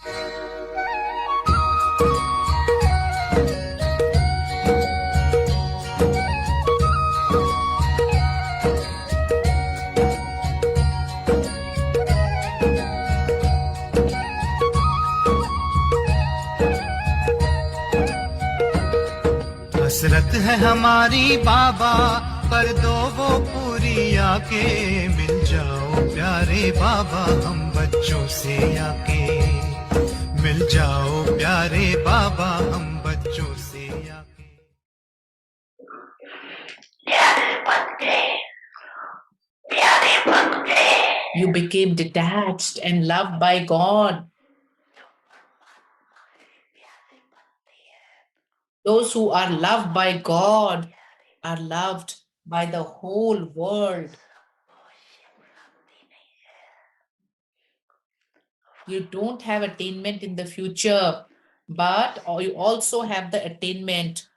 हसरत है हमारी बाबा, कर दो वो पूरी आके। मिल जाओ प्यारे बाबा हम बच्चों से आके। मिल जाओ प्यारे बाबा हम बच्चों से आके। You became detached and loved by God. Those who are loved by God are loved by the whole world. You don't have attainment in the future, but you also have the attainment.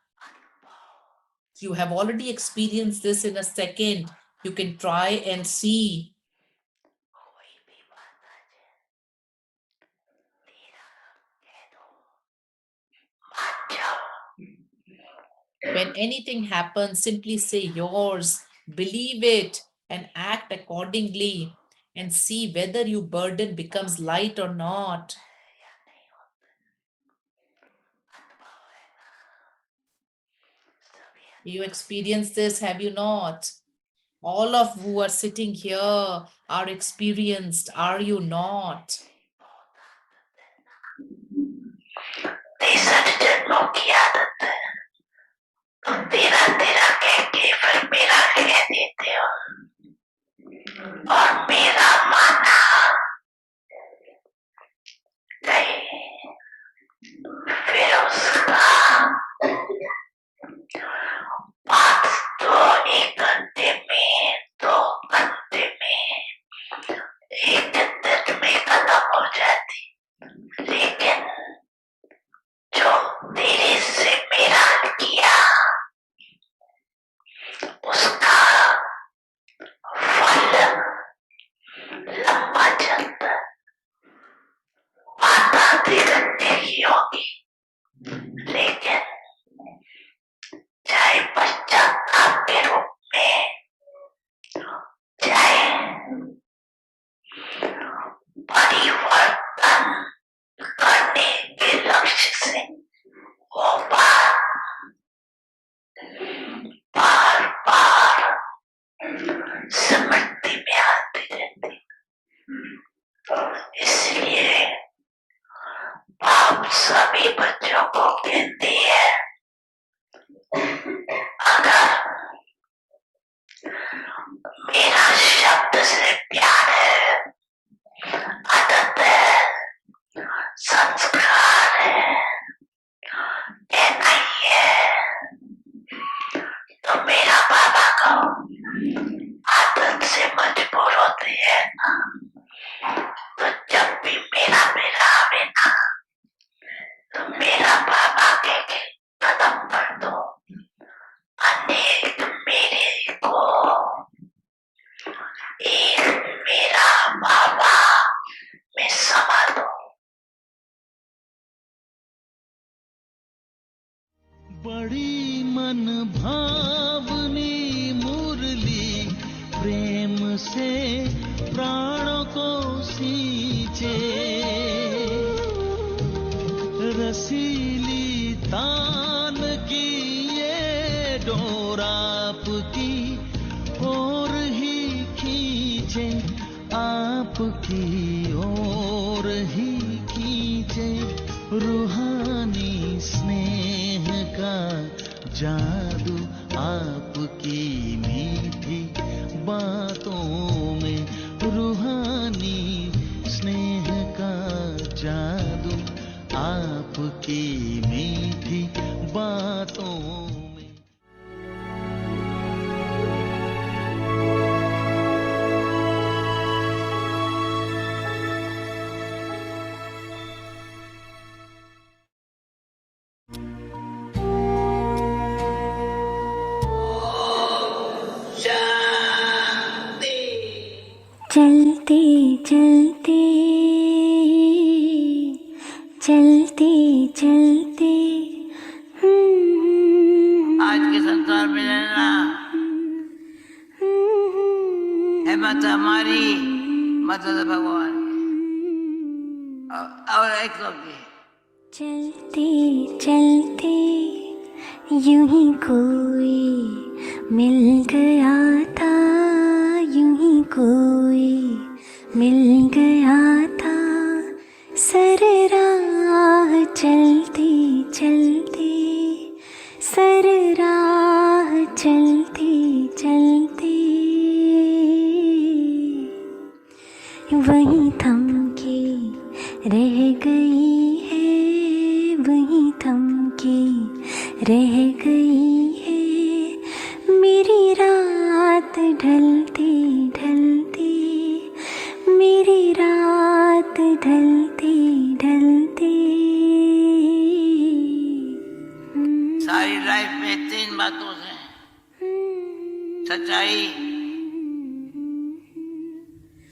You have already experienced this in a second. You can try and see. When anything happens, simply say yours, believe it, and act accordingly, and see whether your burden becomes light or not. You experience this, have you not? All of who are sitting here are experienced, are you not? बड़ी मन भावनी मुरली प्रेम से प्राणों को सींचे, रसीली तान की ये डोर आपकी ओर ही खींचे, आपकी ओर ही खींचे। रूहानी स्नेह का जादू आपकी मीठी बातों में, रूहानी स्नेह का जादू आपकी मीठी बातों में। चलते चलते हमारी मदद भगवान और एक लोग चलते चलते यूं ही कोई मिल गया था, यूं ही कोई मिल गया था। सर राह चलते चलते, सर राह चलते चलते वहीं थम के रह गई है, वहीं थम के रह गई है मेरी रात ढलते ढलते, मेरी रात ढलते ढलते। सारी लाइफ में 3 बातों से सच्चाई,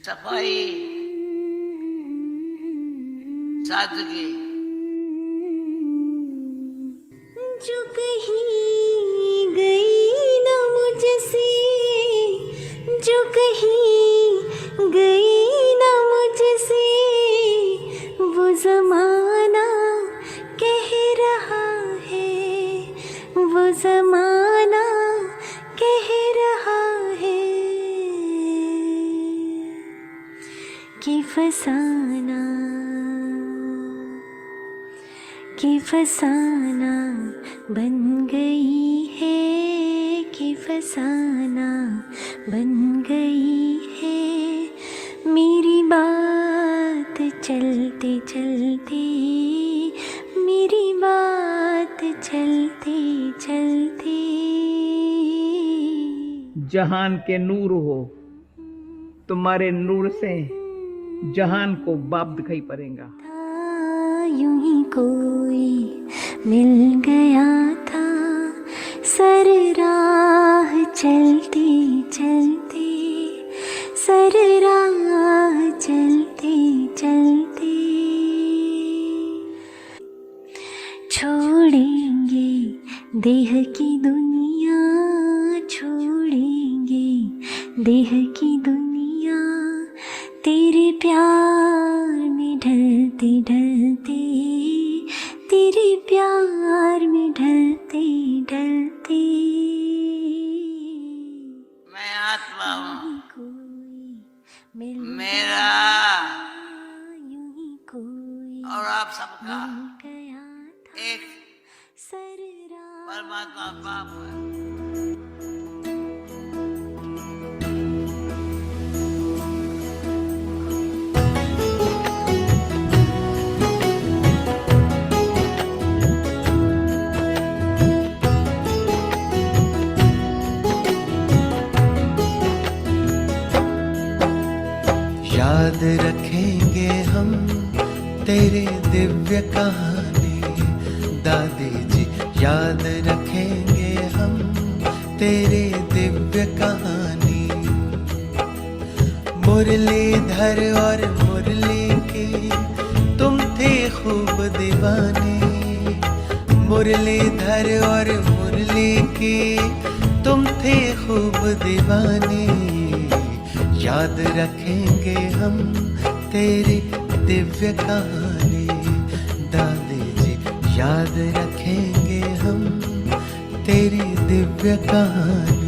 सफाई, सादगी। जो कहीं गई ना मुझसे, जो कहीं गई ना मुझसे, वो ज़माना कह रहा है, वो ज़माना कह रहा है कि फसाना, कि फसाना बन गई है, कि फसाना बन गई है मेरी बात चलते चलते, मेरी बात चलते चलते। जहान के नूर हो, तुम्हारे नूर से जहान को बाप दिखाई पड़ेगा। यूं ही कोई मिल गया था, सर राह चलते चलते, सर राह चलते चलते। छोड़ेंगे देह की दुनिया, छोड़ेंगे देह की दुनिया तेरे प्यार में ढलते ढलते, तेरे प्यार में ढलते ढलते। मैं आत्मा हूँ, कोई मिल मेरा यूं ही कोई और आप सबका गया था, एक सर राह परमात्मा बाप है। याद रखेंगे हम तेरे दिव्य कहानी दादी जी, याद रखेंगे हम तेरे दिव्य कहानी। मुरलीधर और मुरली के तुम थे खूब दीवाने, मुरलीधर और मुरली के तुम थे खूब दीवाने। याद रखेंगे हम तेरी दिव्य कहानी दादी जी, याद रखेंगे हम तेरी दिव्य कहानी।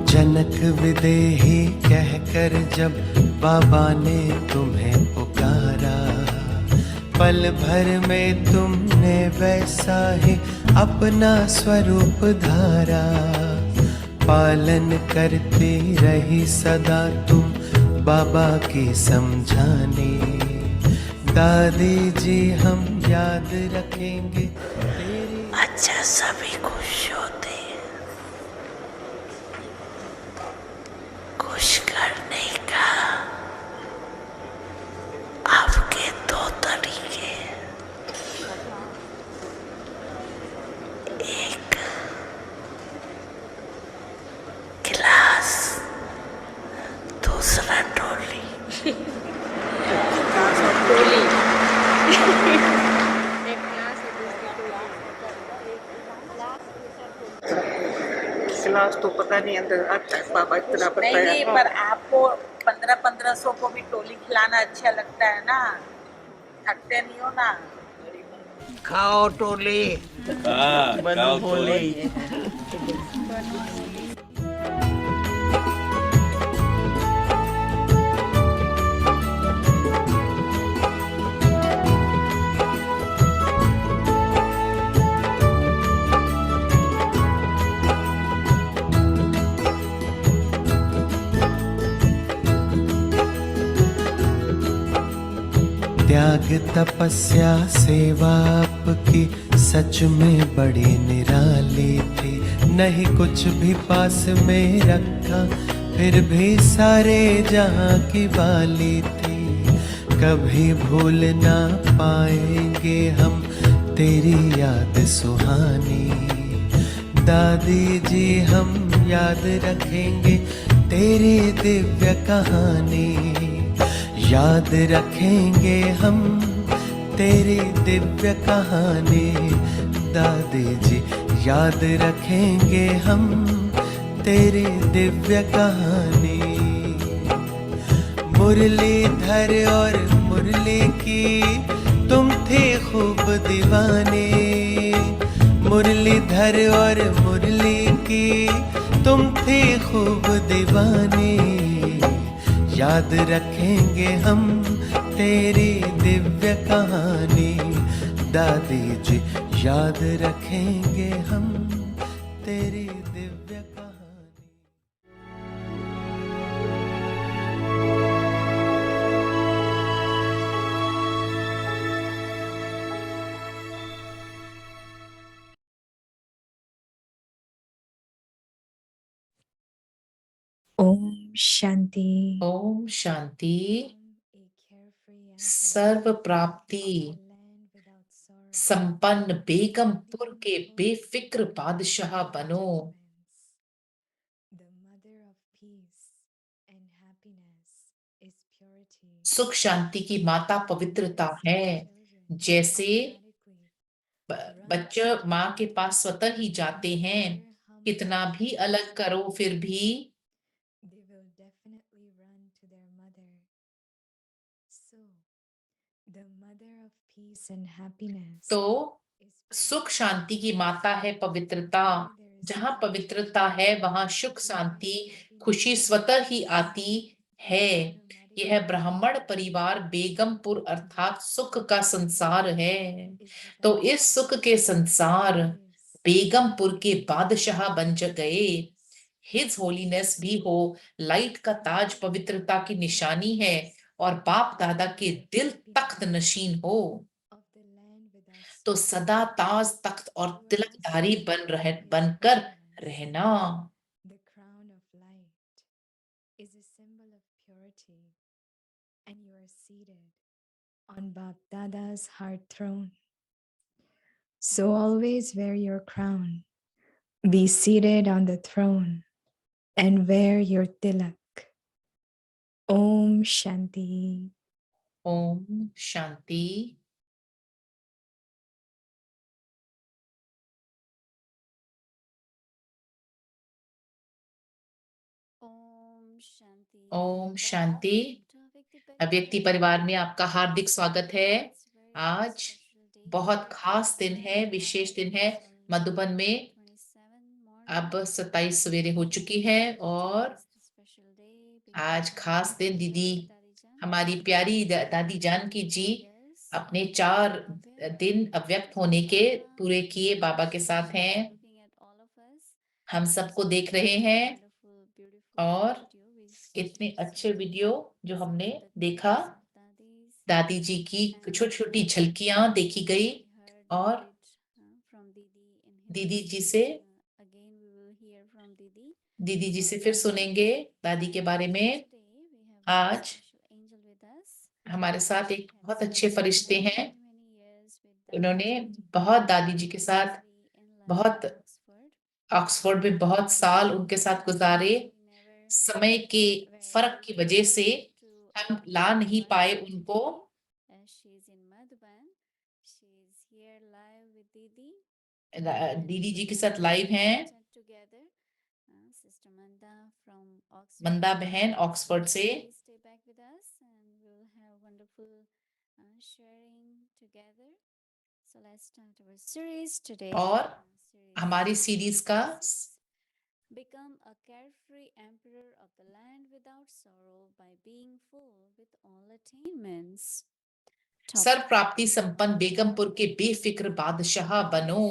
जनक विदेही कहकर जब बाबा ने तुम्हें पुकारा, पल भर में तुमने वैसा ही अपना स्वरूप धारा। पालन करती रही सदा तुम बाबा की समझाने। दादी जी हम याद रखेंगे तेरी। अच्छा सभी खुश होते हैं, खुश करने का क्लास तो पता नहीं अंदर आता है बाबा इतना नहीं बताया नहीं, पर आपको 1500 को भी टोली खिलाना अच्छा लगता है ना, थकते नहीं हो ना। खाओ टोली बनो बोली त्याग तपस्या सेवा आपकी सच में बड़ी निराली थी। नहीं कुछ भी पास में रखा फिर भी सारे जहां की वाली थी। कभी भूल ना पाएंगे हम तेरी याद सुहानी। दादी जी हम याद रखेंगे तेरी दिव्य कहानी। याद रखेंगे हम तेरी दिव्य कहानी। दादी जी याद रखेंगे हम तेरी दिव्य कहानी। मुरलीधर और मुरली की तुम थे खूब दीवाने। मुरलीधर और मुरली की तुम थे खूब दीवाने। याद रखेंगे हम तेरी दिव्य कहानी। दादी जी याद रखेंगे हम तेरी दिव्य कहानी। ओम शांति। ओम शांति। सर्व प्राप्ति संपन्न बेगमपुर के बेफिक्र बादशाह बनो। सुख शांति की माता पवित्रता है। जैसे बच्चे माँ के पास स्वतः ही जाते हैं, कितना भी अलग करो फिर भी तो सुख शांति की माता है पवित्रता। जहाँ पवित्रता है वहां सुख शांति खुशी स्वतः ही आती है। यह ब्राह्मण परिवार बेगमपुर अर्थात सुख का संसार है। तो इस सुख के संसार बेगमपुर के बादशाह बन गए। हिज होलीनेस भी हो लाइट का ताज पवित्रता की निशानी है और बाप दादा के दिल तख्त नशीन हो। तो सदा ताज तख्त और तिलकधारी बनकर रहना। On Bap Dada's heart throne. So always wear your crown. Be seated on the throne and wear your tilak. Om Shanti. Om Shanti. Om Shanti. अव्यक्ति परिवार में आपका हार्दिक स्वागत है। आज बहुत खास दिन है, विशेष दिन है। मधुबन में अब 27 सवेरे हो चुकी है और आज खास दिन दीदी हमारी प्यारी दादी जानकी जी अपने 4 दिन अव्यक्त होने के पूरे किए बाबा के साथ हैं। हम सबको देख रहे हैं और इतने अच्छे वीडियो जो हमने देखा, दादी जी की छोटी छोटी झलकियां देखी गई और दीदी जी से फिर सुनेंगे दादी के बारे में। आज हमारे साथ एक बहुत अच्छे फरिश्ते हैं। उन्होंने बहुत दादी जी के साथ बहुत ऑक्सफोर्ड में बहुत साल उनके साथ गुजारे। समय के फर्क की वजह से हम ला नहीं पाए उनको। दीदी जी के साथ लाइव हैं Sister Manda from Oxford. मंदा बहन ऑक्सफोर्ड से। Please stay back with us and we'll have wonderful sharing together. So let's start our series today. और Series हमारी सीरीज का 6, Become a carefree emperor of the land without sorrow by being full with all attainments. Sir प्राप्ति संपन्न बेगमपुर के बेफिक्र बादशाह बनो।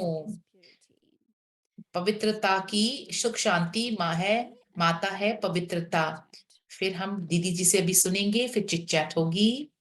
पवित्रता की सुख शांति माँ है, माता है पवित्रता। फिर हम दीदी जी से भी सुनेंगे, फिर चिट चैट होगी।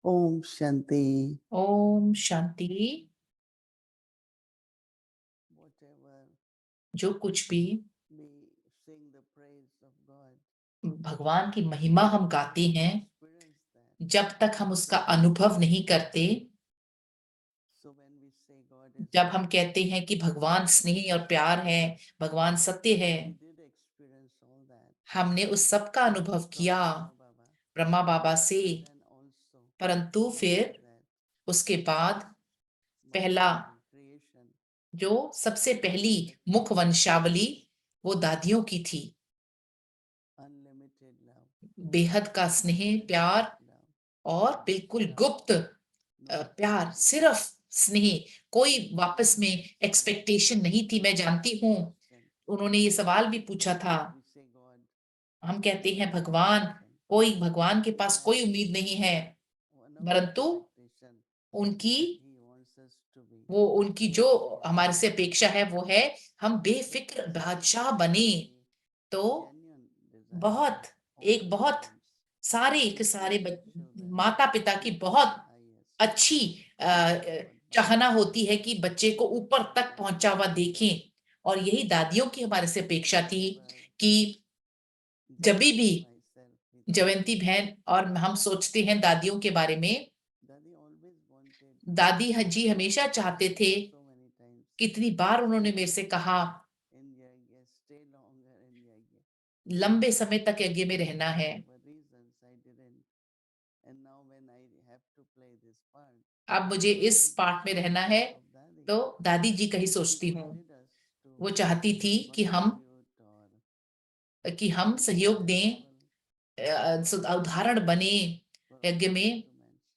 Om Shanti. Om Shanti. Whatever जो कुछ भी we sing the praise of God, भगवान की महिमा हम गाते हैं, experience that. जब तक हम उसका अनुभव नहीं करते, So when we say God is जब हम कहते हैं कि भगवान स्नेह और प्यार है, भगवान सत्य है, we did experience all that हमने उस सब का अनुभव from किया Brahma Baba. ब्रह्मा बाबा से। Then also परंतु फिर that उसके बाद my पहला creation जो सबसे पहली मुख वंशावली वो दादियों की थी। unlimited love, बेहद का स्नेह प्यार love, और बिल्कुल गुप्त प्यार, सिर्फ स्नेह, कोई वापस में एक्सपेक्टेशन नहीं थी। मैं जानती हूँ उन्होंने ये सवाल भी पूछा था। we say God हम कहते हैं भगवान के पास कोई उम्मीद नहीं है, one of परंतु expectation उनकी He wants us to be वो उनकी जो हमारे से अपेक्षा है वो है हम बेफिक्र बादशाह बने। तो genuine desire, बहुत एक बहुत parents, सारे के सारे माता पिता की बहुत highest, अच्छी चाहना होती है कि बच्चे को ऊपर तक पहुंचा हुआ देखें। और यही दादियों की हमारे से अपेक्षा थी कि जब भी myself with जयंती बहन और हम सोचते हैं दादियों के बारे में, Daddy always wanted दादी जी हमेशा चाहते थे, so many times कितनी बार उन्होंने मेरे से कहा in Yagya, stay longer in Yagya. लंबे समय तक यज्ञ में रहना है। For reasons I didn't. And now when I have to play this part, अब मुझे इस पार्ट में रहना है of Daddy, तो दादी जी का ही she सोचती हूँ। wanted us to वो चाहती थी कि हम सहयोग दें, उदाहरण बने यज्ञ में,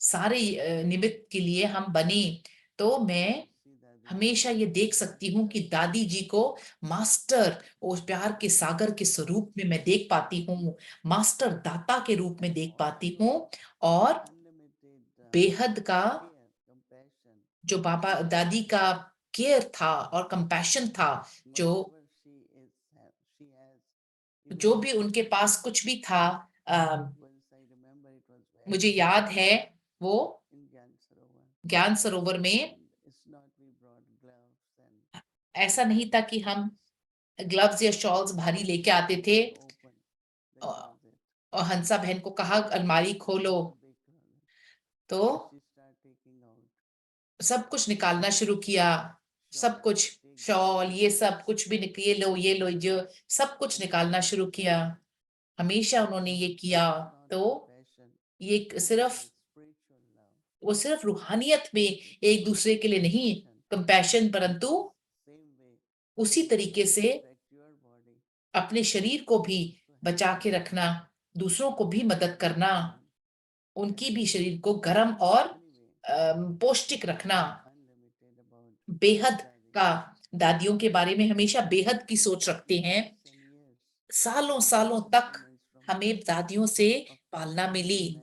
सारे निमित्त के लिए हम बने। तो मैं हमेशा ये देख सकती हूँ कि दादी जी को मास्टर और प्यार के सागर के स्वरूप में मैं देख पाती हूँ, मास्टर दाता के रूप में देख पाती हूँ। और बेहद का जो बाबा दादी का केयर था और कंपैशन था, जो भी उनके पास कुछ भी था, मुझे याद है वो ज्ञान सरोवर में ऐसा नहीं था कि हम ग्लव्स या शॉल्स भारी लेके आते थे और हंसा बहन को कहा अलमारी खोलो तो सब कुछ निकालना शुरू किया। सब कुछ शॉल ये सब कुछ भी ये लो जो सब कुछ निकालना शुरू किया। हमेशा उन्होंने ये किया। तो ये वो सिर्फ रूहानियत में एक दूसरे के लिए नहीं कंपैशन, परंतु उसी तरीके से अपने शरीर को भी बचा के रखना, दूसरों को भी मदद करना, उनकी भी शरीर को गर्म और पौष्टिक रखना, बेहद का, दादियों के बारे में हमेशा बेहद की सोच रखते हैं। सालों सालों तक हमें दादियों से पालना मिली,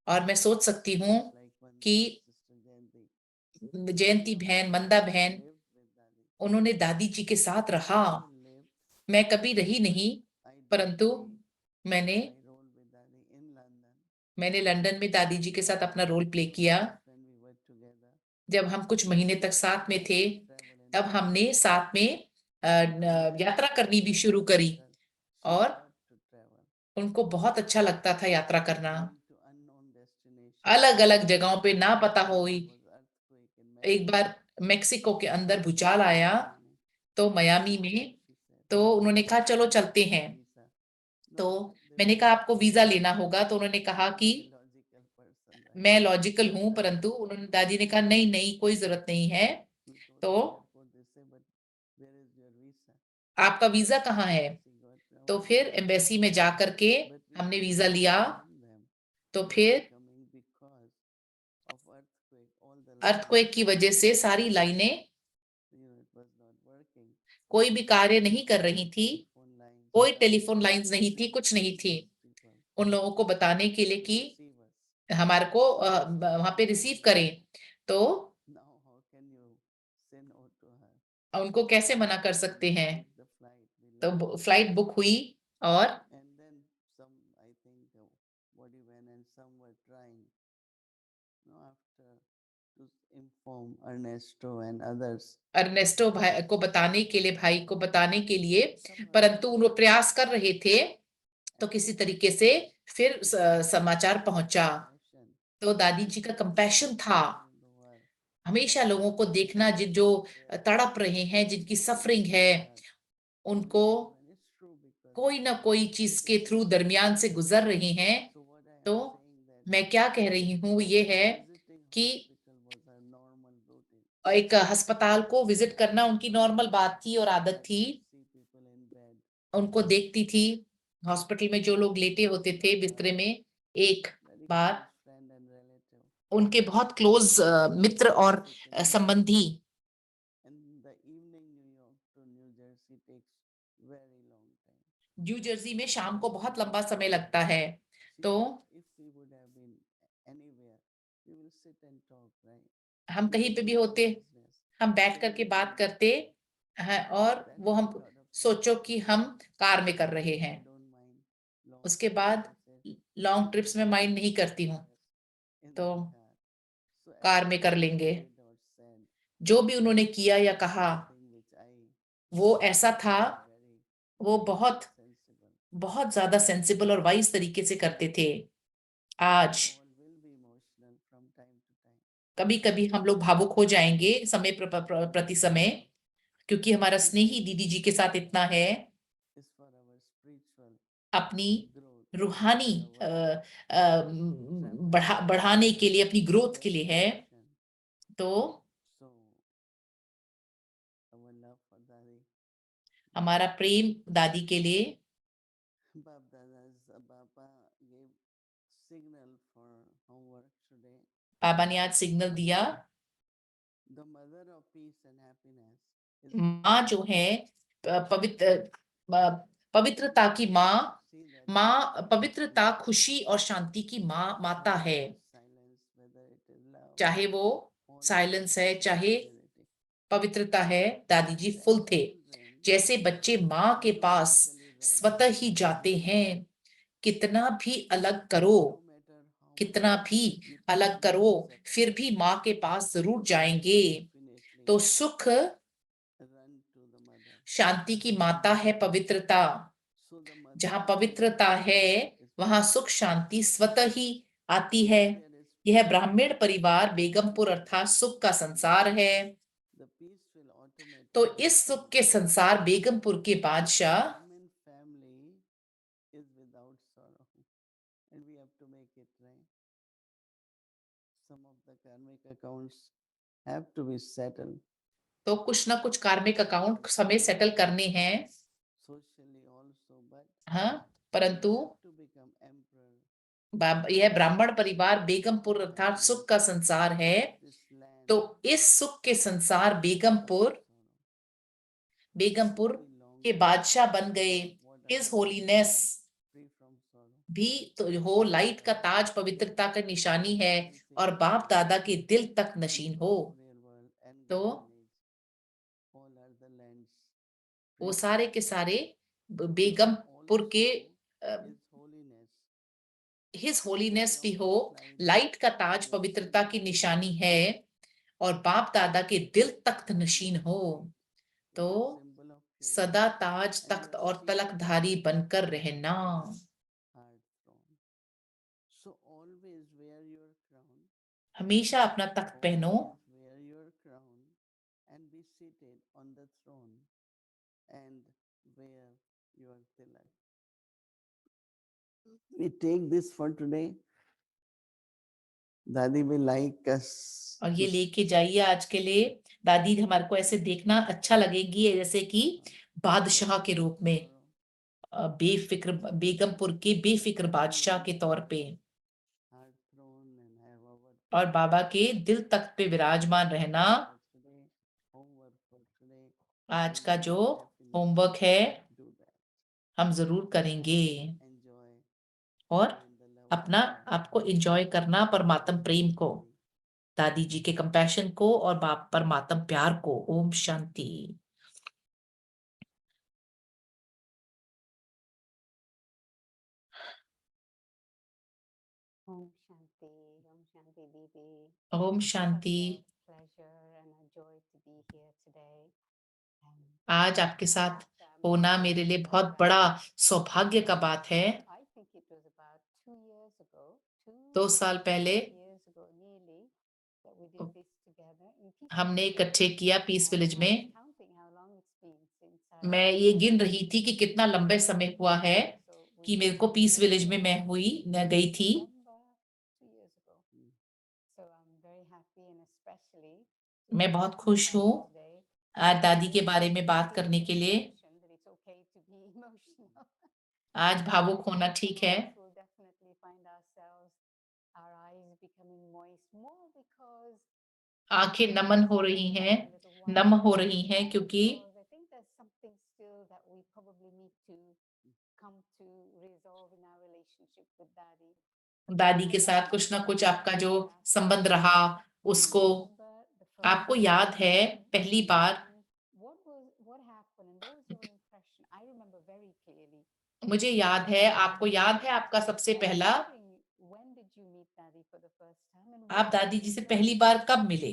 और मैं सोच सकती हूँ कि जयंती बहन, मंदा बहन, उन्होंने दादी जी के साथ रहा। मैं कभी रही नहीं, परंतु मैंने लंदन में दादी जी के साथ अपना रोल प्ले किया। जब हम कुछ महीने तक साथ में थे, तब हमने साथ में यात्रा करनी भी शुरू करी, और उनको बहुत अच्छा लगता था यात्रा करना। अलग अलग जगहों पे ना पता हुई। एक बार मेक्सिको के अंदर भूचाल आया, तो मयामी में, तो उन्होंने कहा चलो चलते हैं। तो मैंने कहा आपको वीजा लेना होगा, तो उन्होंने कहा कि मैं लॉजिकल हूं, परंतु उन्होंने, दादी ने कहा नहीं नहीं कोई जरूरत नहीं है, तो आपका वीजा कहाँ है। तो फिर एम्बेसी में जा करके हमने वीजा लिया। तो फिर अर्थक्वेक की वजह से सारी लाइनें, कोई भी कार्य नहीं कर रही थी, कोई टेलीफोन लाइंस नहीं थी, कुछ नहीं थी उन लोगों को बताने के लिए कि हमारे को वहां पे रिसीव करें। तो उनको कैसे मना कर सकते हैं। तो फ्लाइट बुक हुई, और अर्नेस्टो भाई को बताने के लिए, भाई को बताने के लिए, परंतु वो प्रयास कर रहे थे, तो किसी तरीके से फिर समाचार पहुंचा। तो दादी जी का कंपैशन था, हमेशा लोगों को देखना, जो तड़प रहे हैं, जिनकी सफरिंग है, उनको कोई ना कोई चीज के थ्रू दरमियान से गुजर रही हैं। तो मैं क्या कह रही हूँ ये है कि एक अस्पताल को विजिट करना उनकी नॉर्मल बात थी और आदत थी। उनको देखती थी हॉस्पिटल में जो लोग लेटे होते थे बिस्तरे में। एक बार उनके बहुत क्लोज मित्र और संबंधी, न्यू जर्सी में शाम को बहुत लंबा समय लगता है, तो हम कहीं पे भी होते, हम बैठ करके बात करते हैं, और वो, हम सोचो कि हम कार में कर रहे हैं। उसके बाद लॉन्ग ट्रिप्स में माइंड नहीं करती हूँ, तो कार में कर लेंगे। जो भी उन्होंने किया या कहा, वो ऐसा था, वो बहुत बहुत ज्यादा सेंसिबल और वाइज तरीके से करते थे। आज कभी कभी हम लोग भावुक हो जाएंगे समय प्रति समय, क्योंकि हमारा स्नेही दीदी जी के साथ इतना है, अपनी रूहानी बढ़ाने के लिए, अपनी ग्रोथ के लिए है। तो हमारा प्रेम दादी के लिए, पापा ने आज सिग्नल दिया। माँ जो है, पवित्रता की माँ, पवित्रता, खुशी और शांति की माँ, माता है। चाहे वो साइलेंस है, चाहे पवित्रता है, दादी जी फुल थे। जैसे बच्चे माँ के पास स्वतः ही जाते हैं, कितना भी अलग करो, कितना भी अलग करो, फिर भी माँ के पास जरूर जाएंगे। तो सुख शांति की माता है पवित्रता। जहां पवित्रता है, वहां सुख शांति स्वतः ही आती है। यह ब्राह्मण परिवार बेगमपुर अर्थात सुख का संसार है। तो इस सुख के संसार बेगमपुर के बादशाह, तो कुछ ना कुछ कार्मिक अकाउंट समय सेटल करने हैं। also, but हाँ, you परंतु have to become emperor. यह ब्राह्मण परिवार बेगमपुर अर्थात सुख का संसार है, This land तो इस सुख के संसार बेगमपुर के बादशाह बन गए। His holiness free from sorrow. भी तो हो, लाइट का ताज पवित्रता का निशानी है, और बाप दादा के दिल तक नशीन हो। Real world and तो golden age. All are the lands. वो सारे के सारे बेगमपुर के His holiness. हिज होलीनेस भी हो, लाइट का ताज पवित्रता की निशानी है, और बाप दादा के दिल तख्त नशीन हो। तो Symbol of सदा ताज तख्त और तलकधारी बनकर रहना। heart throne. So always wear your crown. हमेशा अपना तख्त पहनो Always wear your crown and be seated on the throne and wear your tilak. We take this for today. Dadi will like us. और ये लेके जाइए आज के लिए। दादी हमारे को ऐसे देखना अच्छा लगेगी, जैसे कि बादशाह के रूप में, बेफिक्र बेगमपुर के बेफिक्र बादशाह के तौर पे, Heart throne and have our और बाबा के दिल तख्त पे विराजमान रहना। for today, homework for today. आज We का will जो definitely होमवर्क है do that. हम जरूर करेंगे, Enjoy और and the love of अपना God. आपको एंजॉय करना परमात्म प्रेम को, दादी जी के कंपैशन को, और बाप परमात्म प्यार को। Om Shanti. Om Shanti, Om Shanti Didi. Om Such Shanti. a pleasure and a joy to be here today. आज आपके साथ होना मेरे लिए बहुत बड़ा सौभाग्य का बात है। I think it was about 2 years ago, 2 साल पहले years ago nearly, that we did this together in Peace हमने Village. इकट्ठे किया पीस विलेज I में। was counting how long it's been since I मैं ये गिन रही थी कि कितना लंबे समय हुआ है So we कि मेरे को पीस विलेज में मैं गई थी। November 2 years ago. So I'm very happy and especially मैं बहुत खुश हूँ today. आज दादी के बारे में बात करने के लिए। That it's okay to be emotional. आज भावुक होना ठीक है। We'll definitely find ourselves, our eyes becoming moist more because आंखें नमन हो रही हैं, नम हो रही हैं, क्योंकि I think there's something still that we probably need to come to resolve in our relationship with Daddy. दादी के साथ कुछ ना कुछ आपका जो संबंध रहा उसको, आपको याद है पहली बार, What happened and what was your impression? I remember very clearly. मुझे याद है, आपको याद है आपका सबसे पहला, When did you meet Daddy for the first time? And आप दादी जी से पहली बार कब मिले?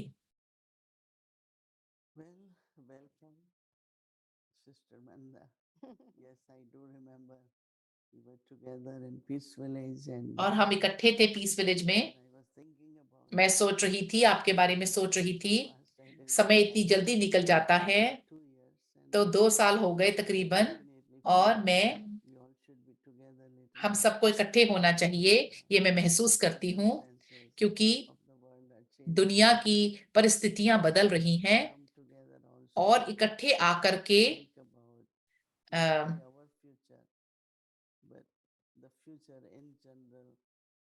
Well, welcome, Sister Manda. Yes, I do remember. We were together in Peace Village and और हम इकट्ठे थे पीस विलेज में। I was thinking about मैं सोच रही थी, आपके बारे में सोच रही थी। past. I didn't समय realize इतनी जल्दी निकल जाता है। 2 years and तो 2 साल हो गए तकरीबन, definitely और feel मैं we all should be together later हम on. सबको इकट्ठे होना चाहिए, ये मैं महसूस करती हूँ, Circumstances क्योंकि of the world are changing. दुनिया की परिस्थितियां बदल रही हैं, Come together also और इकट्ठे आकर के think about not only our future, but the future in general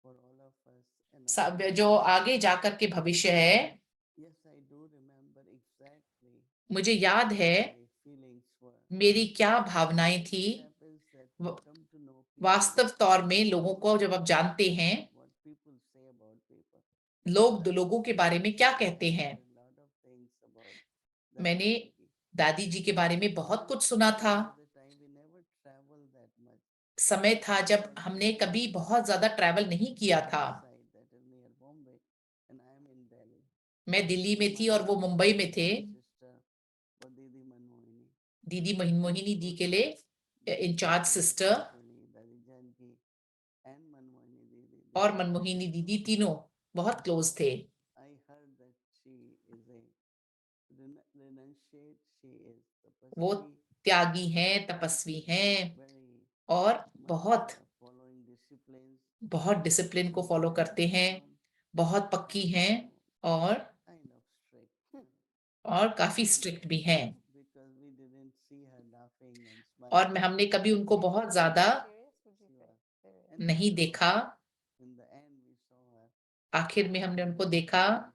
for all of us. And our जो आगे जाकर के भविष्य है। yes, I do remember exactly मुझे याद है what my feelings were. मेरी क्या भावनाएं थी। What happens that we व- come to know people, वास्तव तौर में लोगों को जब आप जानते हैं, what people say about people. लोग लोगों के बारे में क्या कहते हैं। A lot of things about the मैंने Dadi. दादी जी के बारे में बहुत कुछ सुना था। There was a time we never traveled that much. समय था जब हमने कभी बहुत ज्यादा ट्रैवल नहीं किया था। Side that is near Bombay, and I am in Delhi. मैं दिल्ली में थी और वो मुंबई में थे। Sister, वो दीदी मनमोहिनी, दीदी मोहिनी दी के लिए इंचार्ज सिस्टर, दादी जानकी, and मनमोहिनी दीदी. और मनमोहिनी दीदी तीनों बहुत क्लोज थे। I heard that she is a renunciate. She is वो tapasvi, त्यागी हैं, तपस्वी हैं, very और much, बहुत following disciplines, बहुत डिसिप्लिन को फॉलो करते हैं, बहुत पक्की हैं, और kind of strict. काफी स्ट्रिक्ट भी हैं। Because we didn't see her laughing and और हमने कभी उनको बहुत ज्यादा नहीं देखा। आखिर में हमने उनको देखा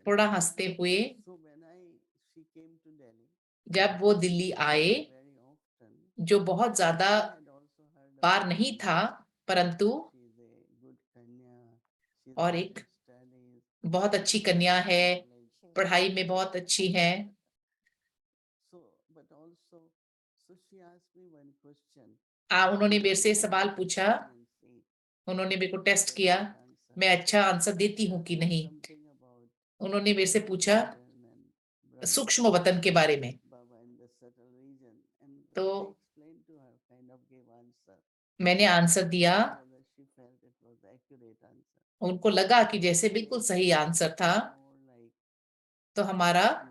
थोड़ा हंसते हुए जब वो दिल्ली आए, जो बहुत ज्यादा बार नहीं था, परंतु और एक बहुत अच्छी कन्या है, पढ़ाई में बहुत अच्छी है। उन्होंने मेरे से सवाल पूछा, उन्होंने मेरे को टेस्ट किया, मैं अच्छा आंसर देती हूँ कि नहीं। उन्होंने मेरे से पूछा सूक्ष्म वतन के बारे में, तो मैंने आंसर दिया। उनको लगा कि जैसे बिल्कुल सही आंसर था। तो हमारा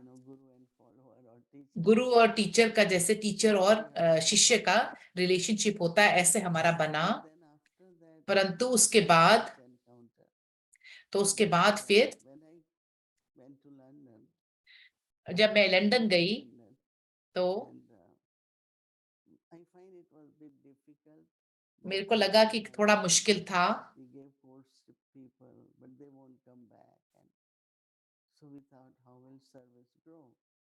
गुरु और टीचर का, जैसे टीचर और शिष्य का रिलेशनशिप होता है, ऐसे हमारा बना। परंतु उसके बाद फिर जब मैं लंदन गई तो मेरे को लगा कि थोड़ा मुश्किल था।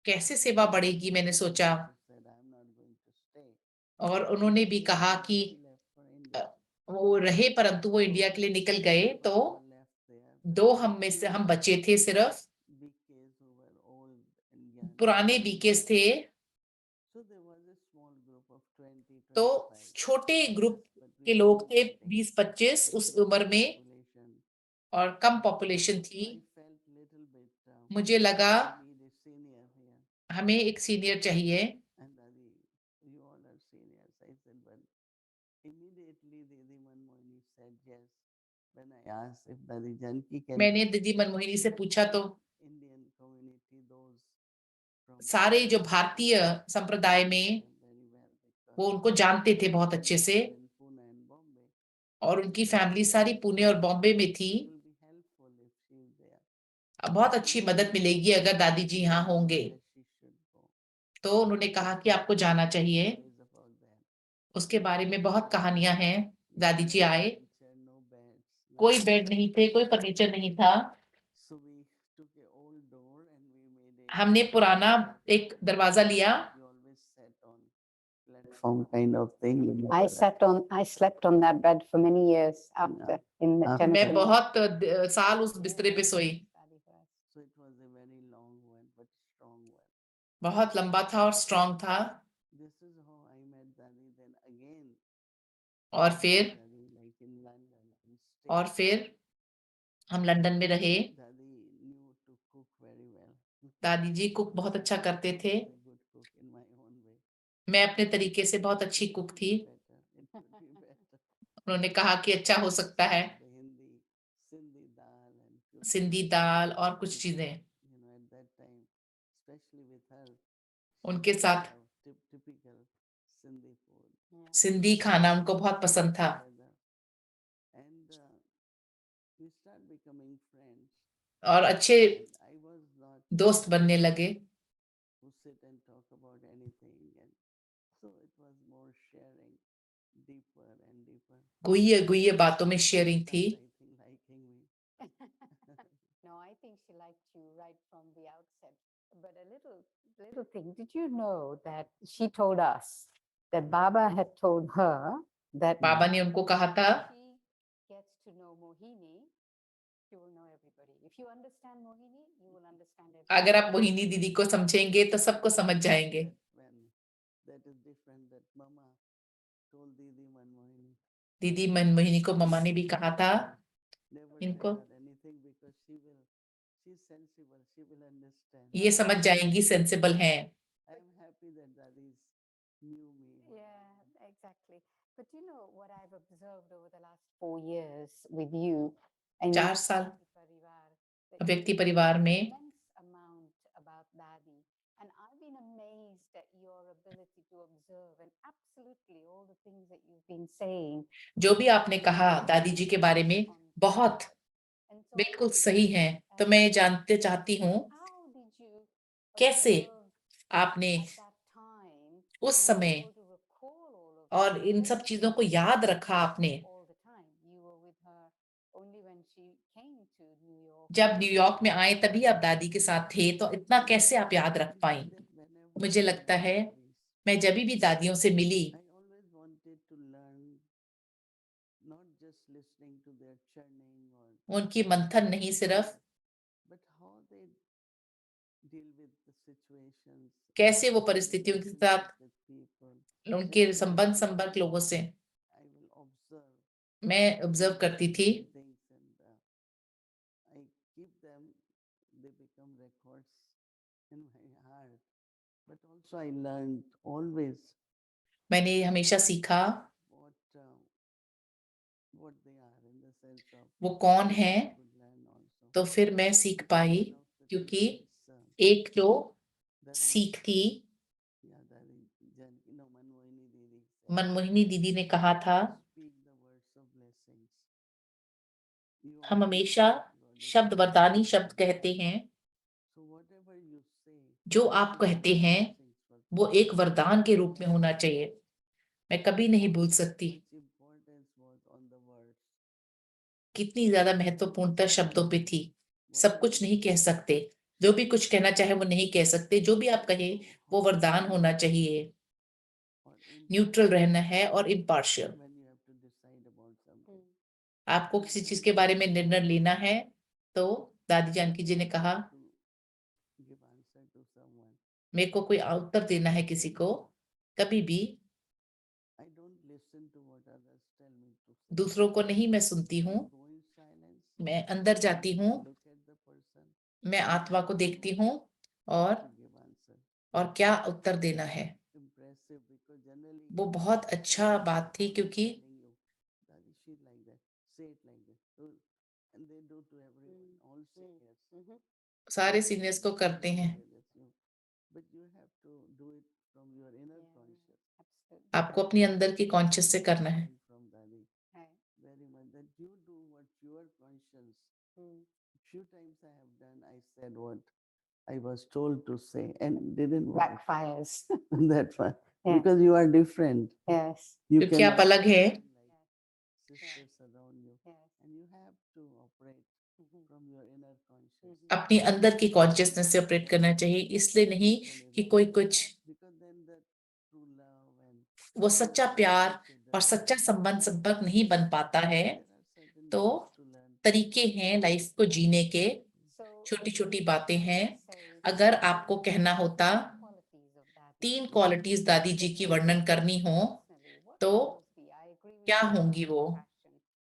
कैसे सेवा बढ़ेगी, मैंने सोचा। और उन्होंने भी कहा कि वो रहे, परंतु वो इंडिया के लिए निकल गए। तो 2 हम में से हम बचे थे सिर्फ, पुराने बीकेस थे। तो छोटे ग्रुप के लोग थे, 20-25 उस उम्र में, और कम पॉपुलेशन थी। मुझे लगा हमें एक सीनियर चाहिए। मैंने दीदी मनमोहिनी से पूछा तो सारे जो भारतीय संप्रदाय में वो उनको जानते थे बहुत अच्छे से, और उनकी फैमिली सारी पुणे और बॉम्बे में थी। बहुत अच्छी मदद मिलेगी अगर दादी जी यहाँ होंगे। तो उन्होंने कहा कि आपको जाना चाहिए। उसके बारे में बहुत कहानियां हैं। दादी जी आए, कोई बेड नहीं थे, कोई फर्नीचर नहीं था। हमने पुराना एक दरवाजा लिया। I slept on that bed for many years after in the temple. मैं बहुत साल उस बिस्तरे पे सोई। बहुत लंबा था और स्ट्रांग था। और फिर हम लंदन में रहे। दादी जी कुक बहुत अच्छा करते थे। मैं अपने तरीके से बहुत अच्छी कुक थी। उन्होंने कहा कि अच्छा हो सकता है, सिंधी दाल और कुछ चीजें। उनके साथ सिंधी खाना उनको बहुत पसंद था। और अच्छे दोस्त बनने लगे। गुइये गुइये बातों में शेयरिंग थी। No, I think she liked you right from the outset. But a little thing, did you know that she told us that Baba had told her that बाबा ने उनको कहा था, she gets to know Mohini, she will know everybody. If you understand Mohini, you will understand everybody. अगर आप मोहिनी दीदी को समझेंगे तो सबको समझ जाएंगे। दीदी मनमोहिनी को मम्मा ने भी कहा था इनको, ये समझ जाएंगी, सेंसिबल हैं। Yeah, exactly. But you know what I've observed over the last 4 years with you and 4 साल व्यक्ति परिवार में amount about Dadi, and I've been amazed at your ability to observe and absolutely all the things that you've been saying. जो भी आपने कहा दादी जी के बारे में बहुत बिल्कुल सही है। तो मैं जानते चाहती हूँ कैसे आपने उस समय और इन सब चीजों को याद रखा आपने। all the time. You were with her only when she came to New York. जब न्यूयॉर्क में आए तभी आप दादी के साथ थे, तो इतना कैसे आप याद रख पाई? मुझे लगता है मैं जब भी दादियों से मिली, I always wanted to learn not just listening to their churning or उनकी मंथन नहीं सिर्फ, but how they deal with the situations, कैसे वो परिस्थितियों के साथ, with people. उनके संपर्क लोगों से I will observe मैं ऑब्जर्व करती थी। things and I keep them. They become records in my heart. But also I learned always मैंने हमेशा सीखा what they are in the sense of वो कौन है, could learn also. तो फिर मैं सीख पाई, One of the क्योंकि teachers, एक जो that सीख थी, yeah, that Manmohini Didi Manmohini दीदी ने कहा था, speak the words of blessings. You हम always हमेशा God is शब्द वरदानी शब्द कहते हैं। so whatever you say, जो आप कहते हैं वो एक वरदान के रूप में होना चाहिए। मैं कभी नहीं भूल सकती much importance was on the words. कितनी ज्यादा महत्वपूर्णता शब्दों पे थी। सब कुछ नहीं कह सकते, जो भी कुछ कहना चाहे वो नहीं कह सकते, जो भी आप कहे वो वरदान होना चाहिए, Or न्यूट्रल रहना है और impartial. when you have to decide about something. आपको किसी चीज के बारे में निर्णय लेना है, तो दादी जानकी जी ने कहा, To give answer to someone. मेरे को कोई उत्तर देना है किसी को, कभी भी I don't listen to what others tell me to say. दूसरों को नहीं मैं सुनती हूँ, Go in silence, मैं अंदर जाती हूँ, look at the person, मैं आत्मा को देखती हूँ और to give answer. क्या उत्तर देना है। Impressive because generally वो बहुत अच्छा बात थी, क्योंकि telling you that she like that, say it like that. So, and they do to everyone, all seniors. सारे सीनियर्स को करते हैं। But you have to do it from your inner conscious. Absolutely. आपको अपनी अंदर की कॉन्शियस से करना है। From Dadi. Very much that you do what your conscience. Few times I have done, I said what I was told to say and didn't work. Backfires. That far. Yeah. Because you are different. Yes. You क्योंकि आप अलग हैं। like sisters around you. And you have to operate from your inner conscious. अपनी अंदर की consciousness से operate करना चाहिए, इसलिए नहीं कि कोई कुछ, Because then the true love and वो सच्चा प्यार और सच्चा संपर्क नहीं बन पाता है। there are certain तो ways to learn. तरीके हैं लाइफ को जीने के, So छोटी छोटी बातें हैं। say अगर आपको कहना होता qualities of that. 3 क्वालिटीज दादी जी की वर्णन करनी हो, तो क्या होंगी वो?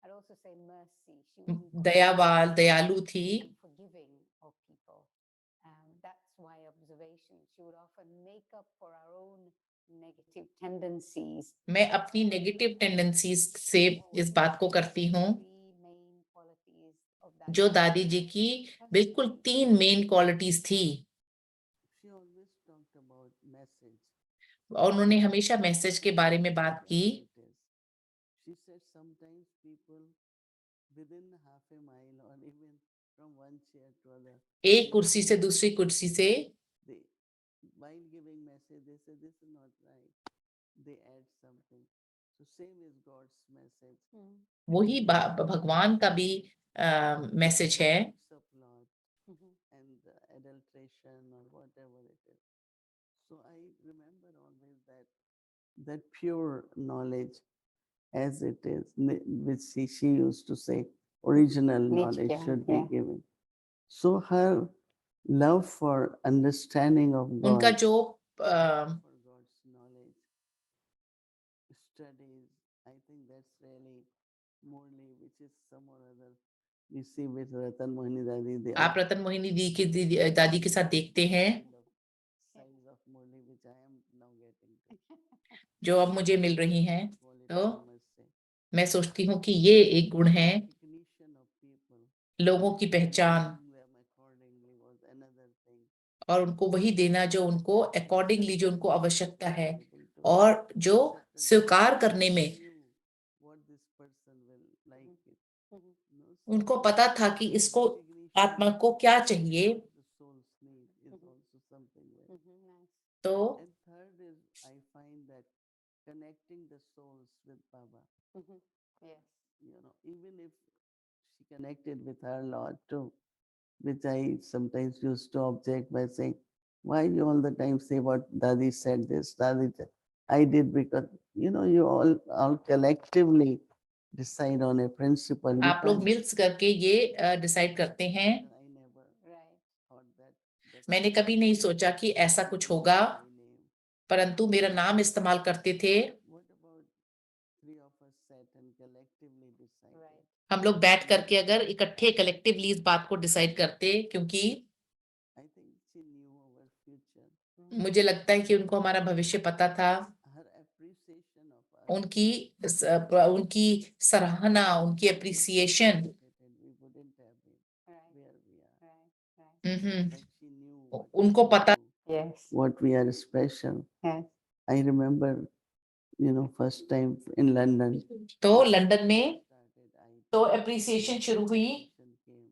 I'd also say mercy. She was दयावाल, दयालु थी, and forgiving of people. That's why observation. She would often make up for our own negative tendencies. मैं अपनी नेगेटिव टेंडेंसीज से इस बात को करती हूँ। Three main qualities of that. जो दादी जी की बिल्कुल 3 मेन क्वालिटीज थी, She always talked about message. और उन्होंने हमेशा मैसेज के बारे में बात की। She said sometimes people within half a mile or even from one chair to other. एक कुर्सी से दूसरी कुर्सी से They, while giving message, they say this is not right. They add something. So same is God's message. वही भगवान का भी मैसेज है। Subplot and adulteration or whatever it is. So I remember always that pure knowledge as it is, which she used to say, original knowledge yeah, should yeah. be given. So her love for understanding of God, उनका जो for God's knowledge, studies, I think that's really Murli, which is some or other we see with Ratan Mohini Dadi. They आप रतन मोहिनी दी की दादी के साथ देखते हैं, size of Murli, which I am now getting to. जो अब मुझे मिल रही हैं। Quality, तो I must say. मैं सोचती हूँ कि ये एक गुण है, Recognition of people, लोगों की पहचान, treating them accordingly was another thing. और उनको वही देना जो उनको अकॉर्डिंगली, जो उनको आवश्यकता है, I think to और जो accept स्वीकार करने में knew what this person will like it. No, उनको पता था कि इसको आत्मा को क्या चाहिए। the soul's need is also something. Very. तो And third is I find that connecting the close with Baba. Yes. You know, even if she connected with her Lord too, which I sometimes used to object by saying, why you all the time say what Dadi said this, Dadi said. I did because, you know, you all collectively decide on a principle. You आप लोग can't- मिल करके ये decide करते हैं। I never Right. thought that मैंने कभी नहीं सोचा कि ऐसा कुछ होगा, my name. परंतु मेरा नाम इस्तेमाल करते थे। What about three of us sat and collectively decided? Right. हम लोग बैठ करके अगर इकट्ठे कलेक्टिवली इस बात को डिसाइड करते, क्योंकि I think she knew our future. मुझे लगता है कि उनको हमारा भविष्य पता था। Her appreciation of us. उनकी सराहना, उनकी appreciation, We wouldn't have been Right. where we are. Right. Right. Like she knew what उनको we पता, do, Yes. what we are special. Yes. I remember, you know, first time in London. तो London में started, तो appreciation शुरू हुई appreciation came.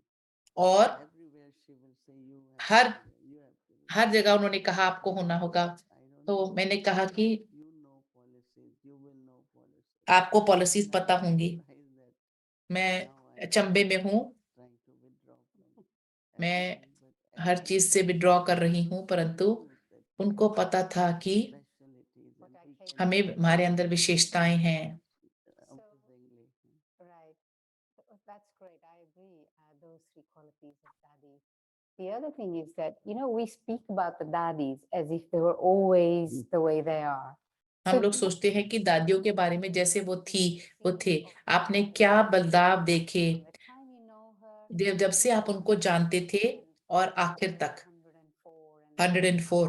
और Everywhere she will say, you have her to be, you have to be. हर जगह उन्होंने कहा आपको होना होगा। I don't तो know. मैंने कहा कि You know policies, you will know policies. आपको पॉलिसीज And I पता होंगी। realized that मैं now I अचंभे में हूँ, trying to withdraw from मैं everything, but हर चीज से विड्रॉ कर रही हूँ, परंतु that उनको पता था कि specialties But and I we came can हमें हमारे अंदर विशेषताएं हैं। amazingly. Right. That's great. I agree. Those three qualities of daddies. The other thing is that, you know, we speak about the daddies as if they were always the way they are. हम लोग सोचते हैं कि दादियों के बारे में जैसे वो थी, वो थे। आपने क्या बदलाव देखे जब से आप उनको जानते थे और आखिर तक 104।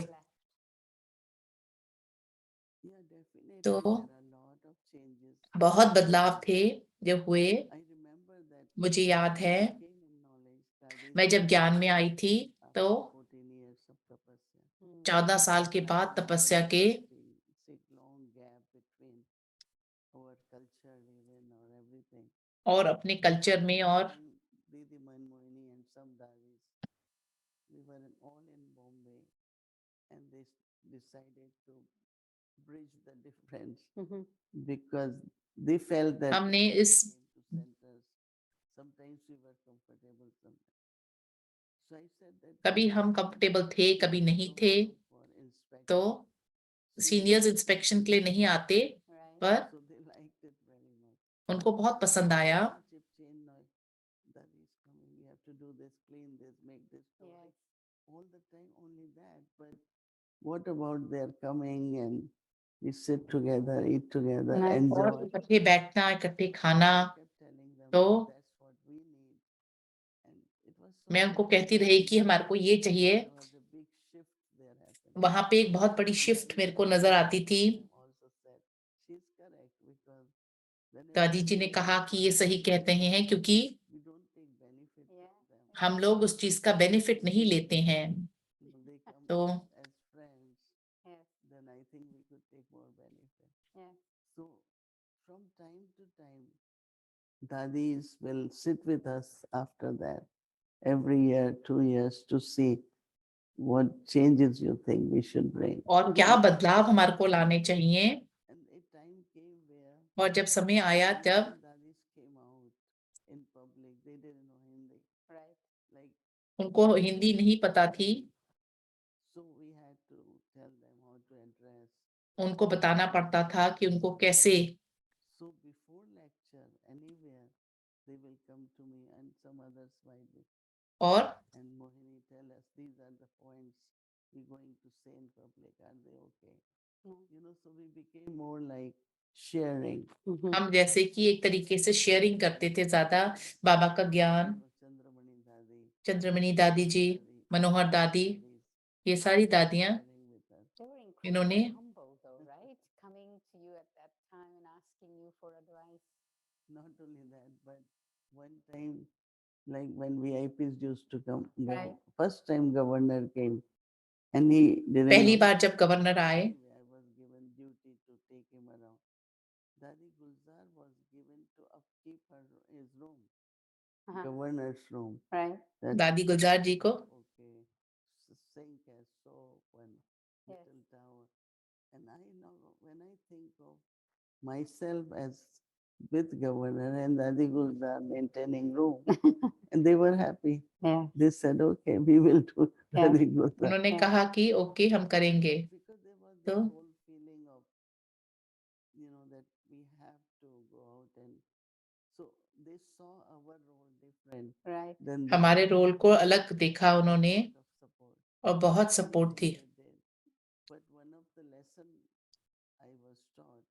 Yeah, definitely. तो There are a lot of changes. बहुत बदलाव थे जो हुए। I remember that मुझे याद है I came in knowledge studies मैं जब ज्ञान में आई थी तो after 14 years of tapasya. 14 साल के बाद तपस्या के See long gap between our culture even or everything. और अपने कल्चर में और Didi Manmohini and some dadis, we were all in Bombay and they decided to bridge the difference because they felt that हमने when we इस came to centers, sometimes we were comfortable, sometimes. So I said that कभी हम comfortable थे, कभी नहीं थे। for inspection. तो seniors inspection के लिए नहीं आते, पर So they liked it very much. उनको बहुत पसंद आया। Chip chain noise. That is coming. You have to do this, clean this, make this. Yes. All the time only that. But what about their coming and we sit together, eat together, Nice. enjoy. और इकट्ठे बैठना, इकट्ठे खाना। I kept telling them तो that's what we need. And it was so मैं उनको कहती beautiful. रही कि हमारे को ये चाहिए। There was a big shift there happening. वहां पे एक बहुत बड़ी शिफ्ट मेरे को नजर आती थी। Also said, she's correct because whenever दादी जी we ने go कहा कि ये सही कहते हैं क्योंकि we don't take benefit Yeah. from them. हम लोग उस चीज का बेनिफिट नहीं लेते हैं। They come तो as friends, Yes. then I think we could take more benefit. Yeah. So from time to time, dadis will sit with us after that every year, 2 years to see what changes you think we should bring. और क्या बदलाव हमारे को लाने चाहिए। And a time came where और जब समय आया तब when dadis came out in public, they didn't know Hindi. Right. Like उनको हिंदी नहीं पता थी। so we had to tell them how to address. उनको बताना पड़ता था कि उनको कैसे। So before lecture, anywhere, they will come to me and some others might be. और And Mohini tell us, these are the points we're going to say in public. Are they okay? You know, so we became more like sharing. हम जैसे कि एक तरीके से sharing करते थे ज्यादा। बाबा का ज्ञान, Chandramani Dadi, चंद्रमणि दादी जी, मनोहर दादी, ये सारी दादियां sharing with us. They were इन्होंने incredibly humble though, right? Coming to you at that time and asking you for advice. Not only that, but one time, like when VIPs used to come, Right. first time governor came and he didn't पहली know. बार जब governor आए I was given duty to take him around. Dadi Gulzar was given to upkeep his room, governor's room. Right. That दादी गुलजार जी को okay, sink has soap and Yes. little towel. And I know when I think of myself as with governor and Dadi Gulzar maintaining room. And they were happy. Yeah. They said, okay, we will do Yeah. Dadi Gulzar. उन्होंने कहा कि okay हम करेंगे। Because there was this तो whole feeling of, that we have to go out and so they saw our role different Right. than हमारे theirs. Role को अलग देखा उन्होंने Lot of support. और बहुत सपोर्ट थी। Anything they did. But one of the lesson I was taught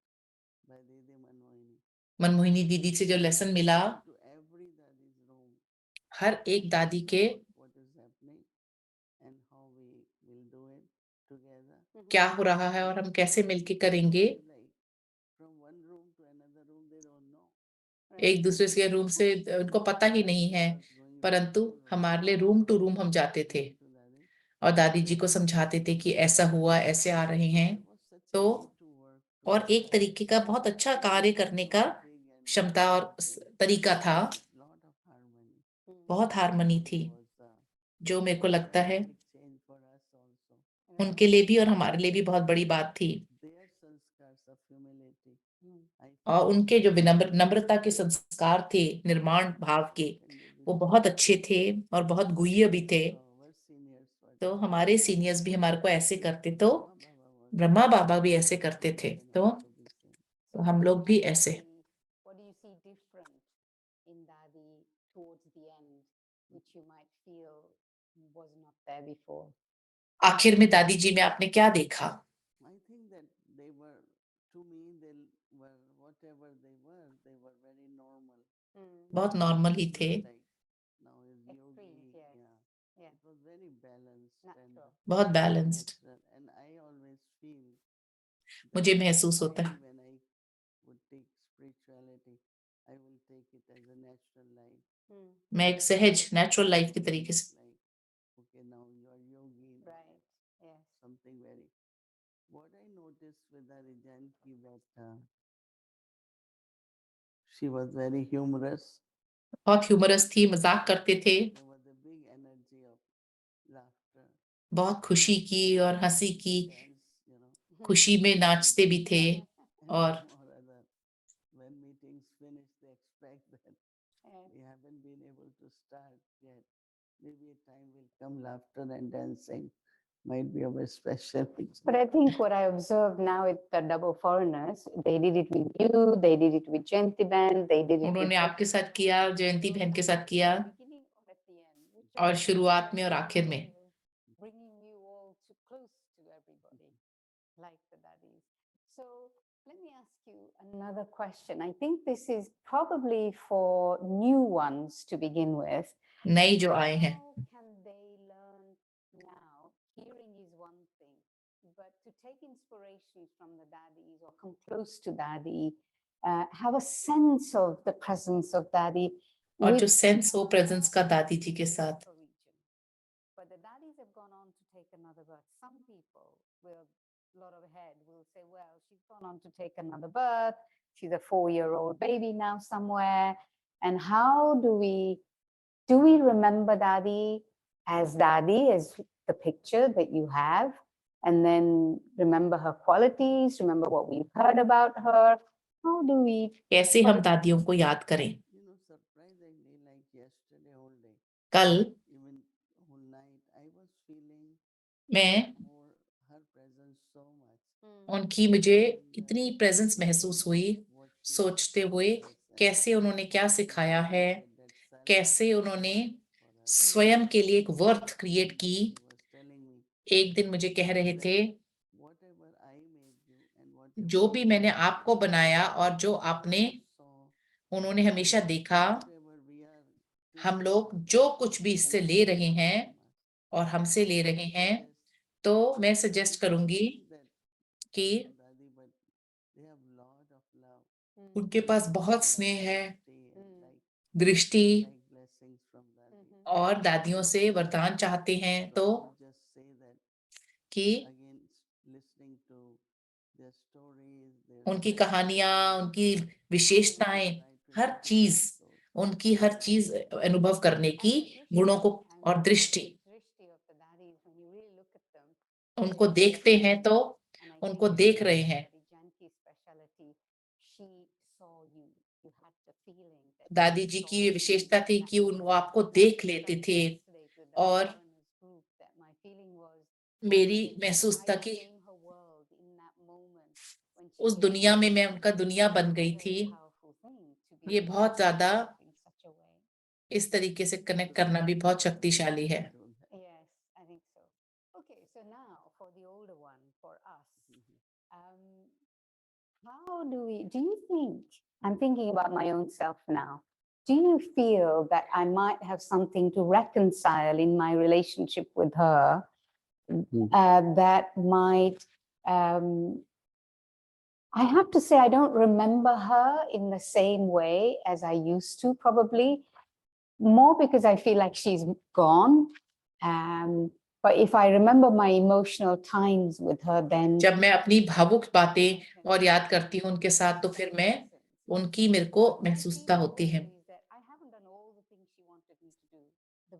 by Didi Manmohini, Manmohini दीदी से जो लेसन मिला, to every Dadi's room, हर एक दादी के what is happening and how we will do it together. क्या हो रहा है और हम कैसे मिलके करेंगे। Like from one room to another room, they don't know. एक दूसरे के रूम से उनको पता ही नहीं है, परंतु हमारे लिए रूम टू रूम हम जाते थे To Dadi. और दादी जी को समझाते थे कि ऐसा हुआ, ऐसे आ रहे हैं। It was such तो easy to work और एक तरीके का बहुत अच्छा कार्य करने का क्षमता और तरीका था, lot of harmony. बहुत हारमोनी थी, Was, जो मेरे को लगता है big change for us also. उनके लिए भी और हमारे लिए भी बहुत बड़ी बात थी। Their sanskars of humility. I और उनके जो नम्रता के संस्कार थे, निर्माण भाव के, वो बहुत अच्छे थे और बहुत गुह्य भी थे। our seniors were तो हमारे सीनियर्स भी हमारे को ऐसे करते, तो ब्रह्मा बाबा भी ऐसे करते थे, तो हम लोग भी ऐसे। What do you see different in Dadi towards the end, which you might feel was not there before? आखिर में दादी जी में आपने क्या देखा? I think that they were, to me, they were, whatever they were very normal. बहुत normal ही थे, Like now is yogi, Extreme, yes. Yeah. It was very balanced and Natural. बहुत balanced natural. And I always feel मुझे that महसूस होता है। when I would take spirituality, I will take it as a natural life. मैं एक सहज natural life के तरीके से, Like, okay, now you are yogi, Right. Yes. something very. What I noticed with Hari Janki that she was very humorous. बहुत humerus थी, मजाक करते थे, There was a big energy of laughter. बहुत खुशी की और हंसी की, Dance, खुशी में नाचते भी थे। and और or other, when meetings finish, they expect that Yes. we haven't been able to start yet. Maybe a time will come, laughter and dancing might be of a special. But I think what I observed now with the double foreigners, they did it with you, they did it with Jayanti Band, they did it with उन्होंने आपके साथ किया, जयंती बहन के साथ किया, beginning or at the end, which और I शुरुआत में और आखिर में। bringing you all too close to everybody, like the daddies. So let me ask you another question. I think this is probably for new ones to begin with. नई जो आए हैं, How can they learn now? Hearing is one thing, but to take inspiration from the daddies or come close to daddy, have a sense of the presence of daddy. और जो with sense हो presence का दादी जी के साथ, a region. But the daddies have gone on to take another birth. Some people with a lot of head will say, well, she's gone on to take another birth. She's a 4-year-old baby now somewhere. And how do we remember daddy, as the picture that you have, and then remember her qualities, remember what we've heard about her? How do we? कैसे हम दादियों को याद करें? Surprisingly, like yesterday whole day, कल even whole night, I was feeling मैं more her presence so much. उनकी मुझे इतनी प्रेजेंस महसूस हुई, सोचते हुए कैसे उन्होंने क्या सिखाया है, कैसे उन्होंने स्वयं के लिए एक वर्थ क्रिएट की। एक दिन मुझे कह रहे थे, जो भी मैंने आपको बनाया और जो आपने, उन्होंने हमेशा देखा, हम लोग जो कुछ भी इससे ले रहे हैं और हमसे ले रहे हैं, तो मैं सजेस्ट करूंगी कि उनके पास बहुत स्नेह है, दृष्टि, और दादियों से वरदान चाहते हैं, तो कि उनकी कहानियां, उनकी विशेषताएं, हर चीज अनुभव करने की गुणों को और दृष्टि, उनको देखते हैं तो उनको देख रहे हैं। saw you. You had the feeling that दादी they जी saw की ये you विशेषता थी that कि way. वो आपको And देख that's लेते what I थे said yesterday to the और foreigners group, that my feeling was मेरी that महसूस I था कि became her world in that moment when she उस gave दुनिया birth में मैं to उनका me. दुनिया बन It's a गई very थी। powerful thing to be ये able बहुत to ज्यादा connect in such a way. इस तरीके से कनेक्ट करना भी बहुत शक्तिशाली है। Yes, I think so. Okay, so now for the older one, for us, how do you think, I'm thinking about my own self now, do you feel that I might have something to reconcile in my relationship with her that might, I have to say, I don't remember her in the same way as I used to, probably, more because I feel like she's gone. But if I remember my emotional times with her, then जब मैं अपनी भावुक बातें और याद करती हूँ उनके साथ, तो फिर मैं उनकी मेरे को महसूसता होती है।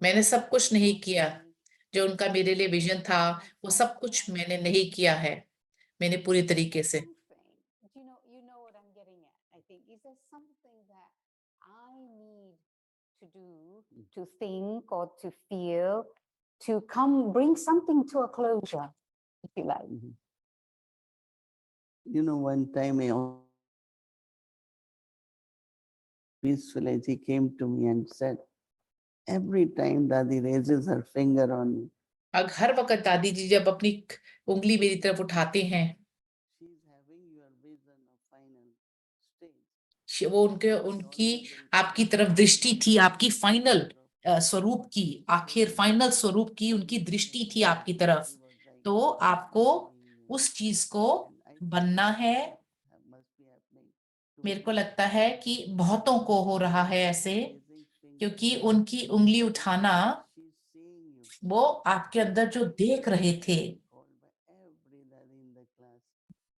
मैंने सब कुछ नहीं किया जो उनका मेरे लिए विजन था, वो सब कुछ मैंने नहीं किया है मैंने पूरी तरीके से। you know what I'm getting at, I think. Is there something that I need to do, to think or to feel, to bring something to a closure, if you like? You know, one time peaceful as he came to me and said, every time Dadi raises her finger on me, हर वक्त दादी जी जब अपनी उंगली मेरी तरफ उठाते हैं, she's having your vision of final stage. वो उनकी आपकी तरफ दृष्टि थी, आपकी फाइनल स्वरूप की, आखिर फाइनल स्वरूप की उनकी दृष्टि थी आपकी तरफ। तो आपको उस चीज को बनना है। मेरे को लगता है कि बहुतों को हो रहा है ऐसे, क्योंकि उनकी उंगली उठाना वो आपके अंदर जो देख रहे थे।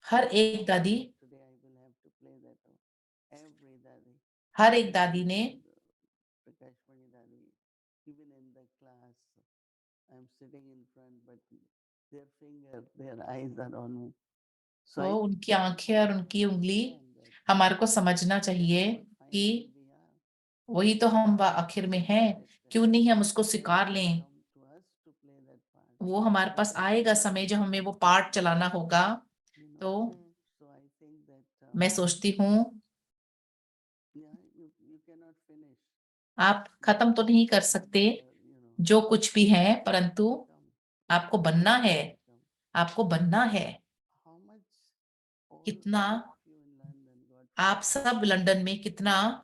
हर एक दादी ने तो उनकी आंखें और उनकी उंगली, हमारे को समझना चाहिए कि वही तो हम आखिर में हैं, क्यों नहीं हम उसको स्वीकार लें। वो हमारे पास आएगा समय जब हमें वो पार्ट चलाना होगा। तो मैं सोचती हूँ आप खत्म तो नहीं कर सकते जो कुछ भी है, परंतु आपको बनना है, आपको बनना है। कितना आप सब लंदन में कितना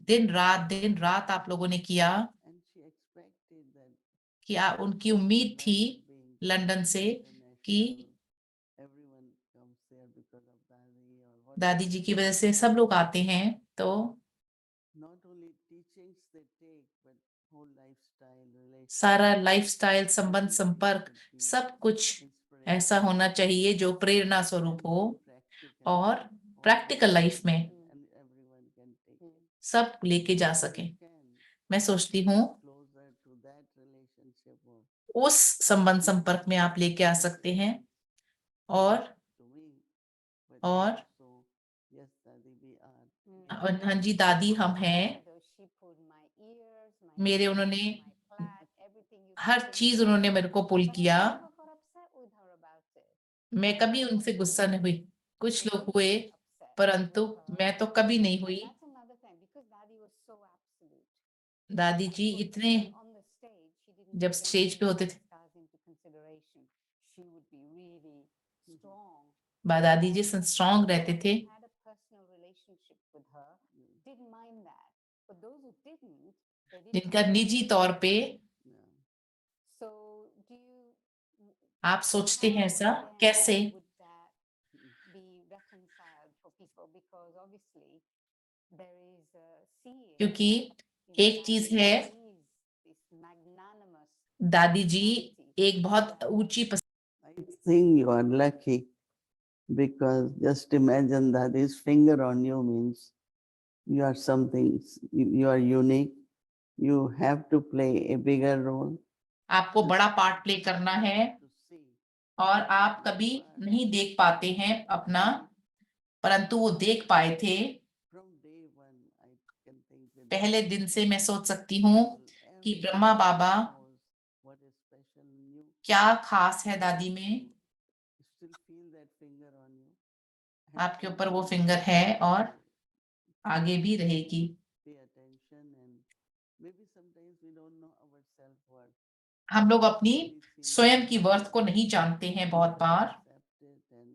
दिन रात आप लोगों ने किया कि उनकी उम्मीद थी लंदन से कि दादी जी की वजह से सब लोग आते हैं। तो सारा लाइफस्टाइल, संबंध, संपर्क, सब कुछ ऐसा होना चाहिए जो प्रेरणा स्वरूप हो और प्रैक्टिकल लाइफ में सब लेके जा सके। मैं सोचती हूँ उस संबंध संपर्क में आप लेके आ सकते हैं। और हाँ जी दादी हम हैं, मेरे उन्होंने हर चीज उन्होंने मेरे को पुल किया। मैं कभी उनसे गुस्सा नहीं हुई, कुछ लोग हुए परंतु मैं तो कभी नहीं हुई। दादी जी इतने जब स्टेज पे होते थे, दादी जी स्ट्रॉन्ग रहते थे। जिनका निजी तौर पे आप सोचते हैं ऐसा कैसे? क्योंकि एक चीज है, दादी जी एक बहुत ऊंची I think you are lucky because just imagine that his finger on you means you are something, you are unique. You have to play a bigger role. आपको बड़ा पार्ट प्ले करना है और आप कभी नहीं देख पाते हैं अपना, परंतु वो देख पाए थे। from day one, I can think with पहले that दिन से मैं सोच सकती हूँ people, कि everyone Brahma Baba knows what is special in you. क्या खास है दादी में। You still feel that finger on you. and आपके ऊपर वो continue फिंगर है और to आगे भी रहेगी। pay attention, and maybe sometimes we don't know our self-worth. हम लोग अपनी Maybe it's enough स्वयं की that वर्थ को we नहीं जानते हैं बहुत बार। accept it and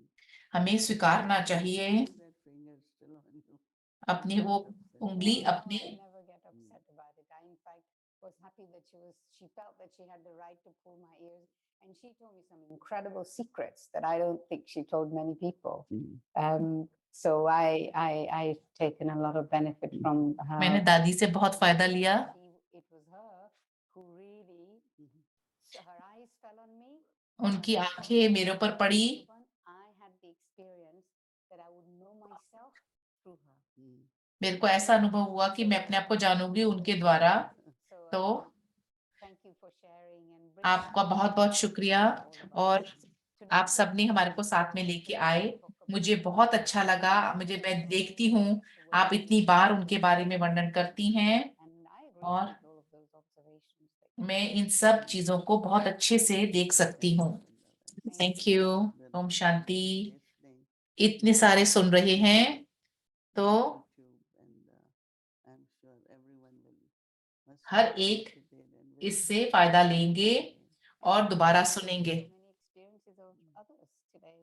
हमें स्वीकारना चाहिए feel that finger still on you. अपनी वो उंगली No, अपने। I never get upset about it. I, in fact, was happy that she felt that she had the right to pull my ears. And she told me some incredible secrets that I don't think she told many people. So I've taken a lot of benefit from her. मैंने दादी से बहुत फायदा लिया। It was her who really, so her eyes fell on me. उनकी आंखें मेरे ऊपर पड़ी। I had the experience that I would know myself through her. मेरे को ऐसा अनुभव हुआ कि मैं अपने आप को जानूंगी उनके द्वारा। तो आपका बहुत बहुत शुक्रिया और आप सबने हमारे को साथ में लेके आए। मुझे बहुत अच्छा लगा। मैं देखती हूँ आप इतनी बार उनके बारे में वर्णन करती हैं और मैं इन सब चीजों को बहुत अच्छे से देख सकती हूँ। Thank you. ओम शांति। इतने सारे सुन रहे हैं तो हर एक इससे फायदा लेंगे और दोबारा सुनेंगे।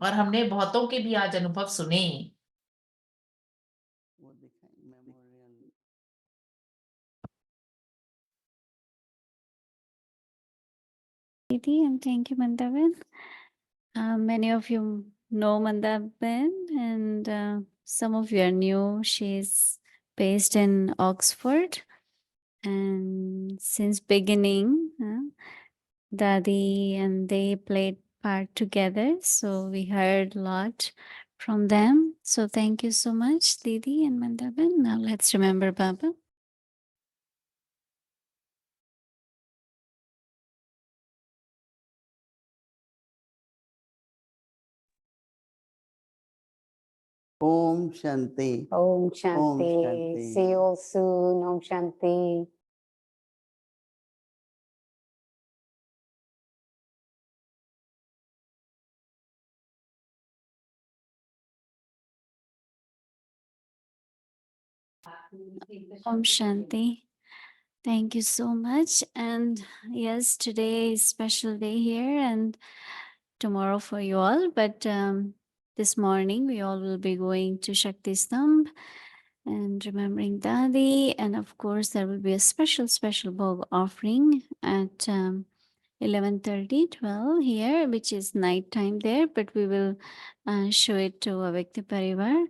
और हमने बहुतों के भी आज अनुभव सुने। And thank you, Mandaben. Many of you know Mandaben, and some of you are new. She's based in Oxford, and since beginning, Dadi and they played part together. So we heard a lot from them. So thank you so much, Didi and Mandaben. Now let's remember Baba. Om Shanti. Om Shanti. Om Shanti. See you all soon. Om Shanti. Om Shanti. Thank you so much. And yes, today is special day here and tomorrow for you all. But this morning we all will be going to Shakti Stambh and remembering Dadi. And of course, there will be a special bhog offering at 11:30, 12 here, which is night time there. But we will show it to Avyakti Parivar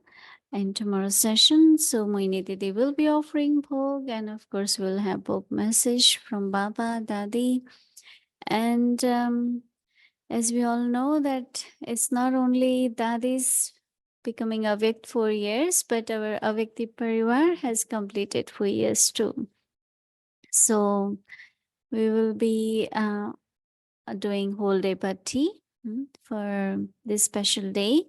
in tomorrow's session. So Moini Didi will be offering bhog, and of course we'll have bhog message from Baba, Dadi. And as we all know that it's not only Dadi's becoming Avyakt 4 years, but our Avyakti Parivar has completed 4 years too. So we will be doing whole day bhakti for this special day,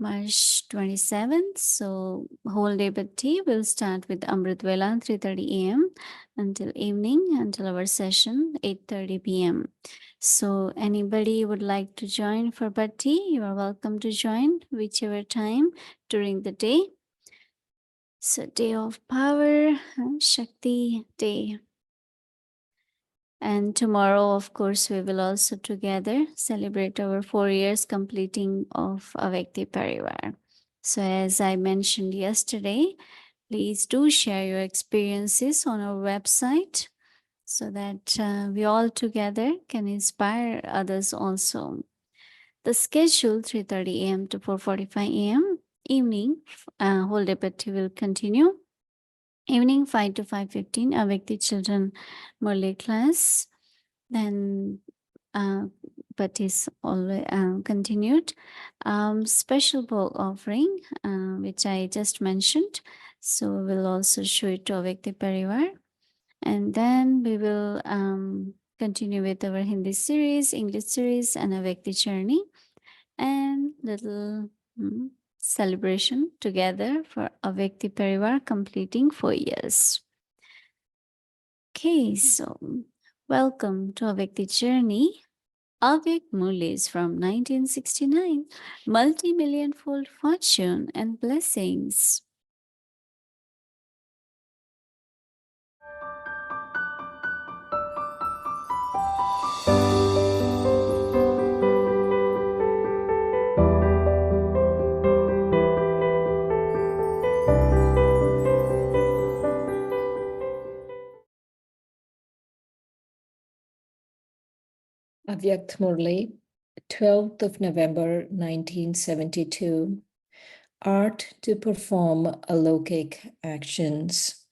March 27th. So whole day bhakti will start with Amrit Vela 3:30 a.m. until evening, until our session 8:30 p.m. So anybody would like to join for bhakti, you are welcome to join whichever time during the day. So day of power, Shakti day. And tomorrow, of course, we will also together celebrate our 4 years completing of Avyakti Parivar. So as I mentioned yesterday, please do share your experiences on our website so that we all together can inspire others also. The schedule 3:30 a.m. to 4:45 a.m. evening whole day bhakti will continue. Evening 5 to 5:15 Avyakti Children Murli class. Then but is always continued. Special bhog offering, which I just mentioned. So we'll also show it to Avyakti Parivar. And then we will continue with our Hindi series, English series, and Avyakti journey. And little celebration together for Avyakti Parivar completing 4 years. Okay, so welcome to Avyakti Journey. Avyak Mulis from 1969, multi-million-fold fortune and blessings. Avyakt Murli, 12th of November 1972. Art to perform alokik actions.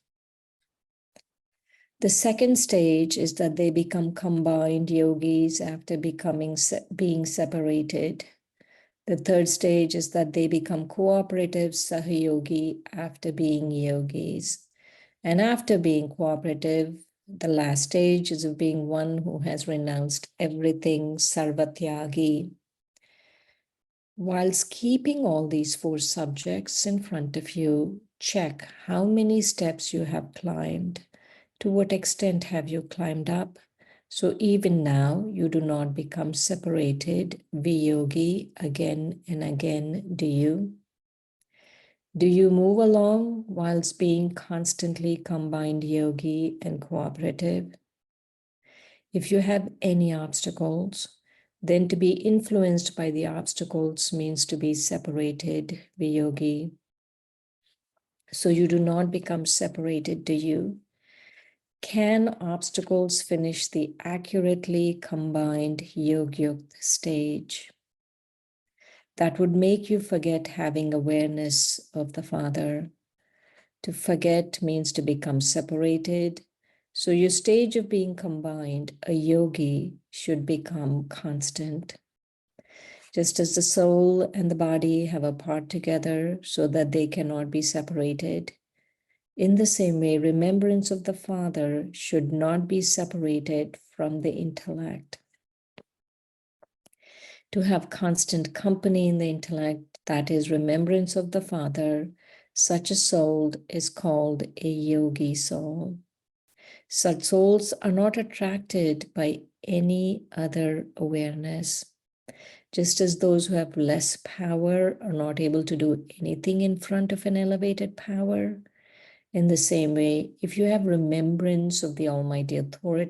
The second stage is that they become combined yogis after being separated. The third stage is that they become cooperative sahayogi after being yogis. And after being cooperative, the last stage is of being one who has renounced everything, sarvatyagi. Whilst keeping all these 4 subjects in front of you, check how many steps you have climbed. To what extent have you climbed up? So even now, you do not become separated, viyogi, again and again, do you? Do you move along whilst being constantly combined yogi and cooperative? If you have any obstacles, then to be influenced by the obstacles means to be separated, viyogi. So you do not become separated, do you? Can obstacles finish the accurately combined yogyukt stage? That would make you forget having awareness of the Father. To forget means to become separated. So your stage of being combined, a yogi, should become constant. Just as the soul and the body have a part together so that they cannot be separated, in the same way, remembrance of the Father should not be separated from the intellect. To have constant company in the intellect, that is remembrance of the Father, such a soul is called a yogi soul. Such souls are not attracted by any other awareness. Just as those who have less power are not able to do anything in front of an elevated power, in the same way, if you have remembrance of the Almighty Authority,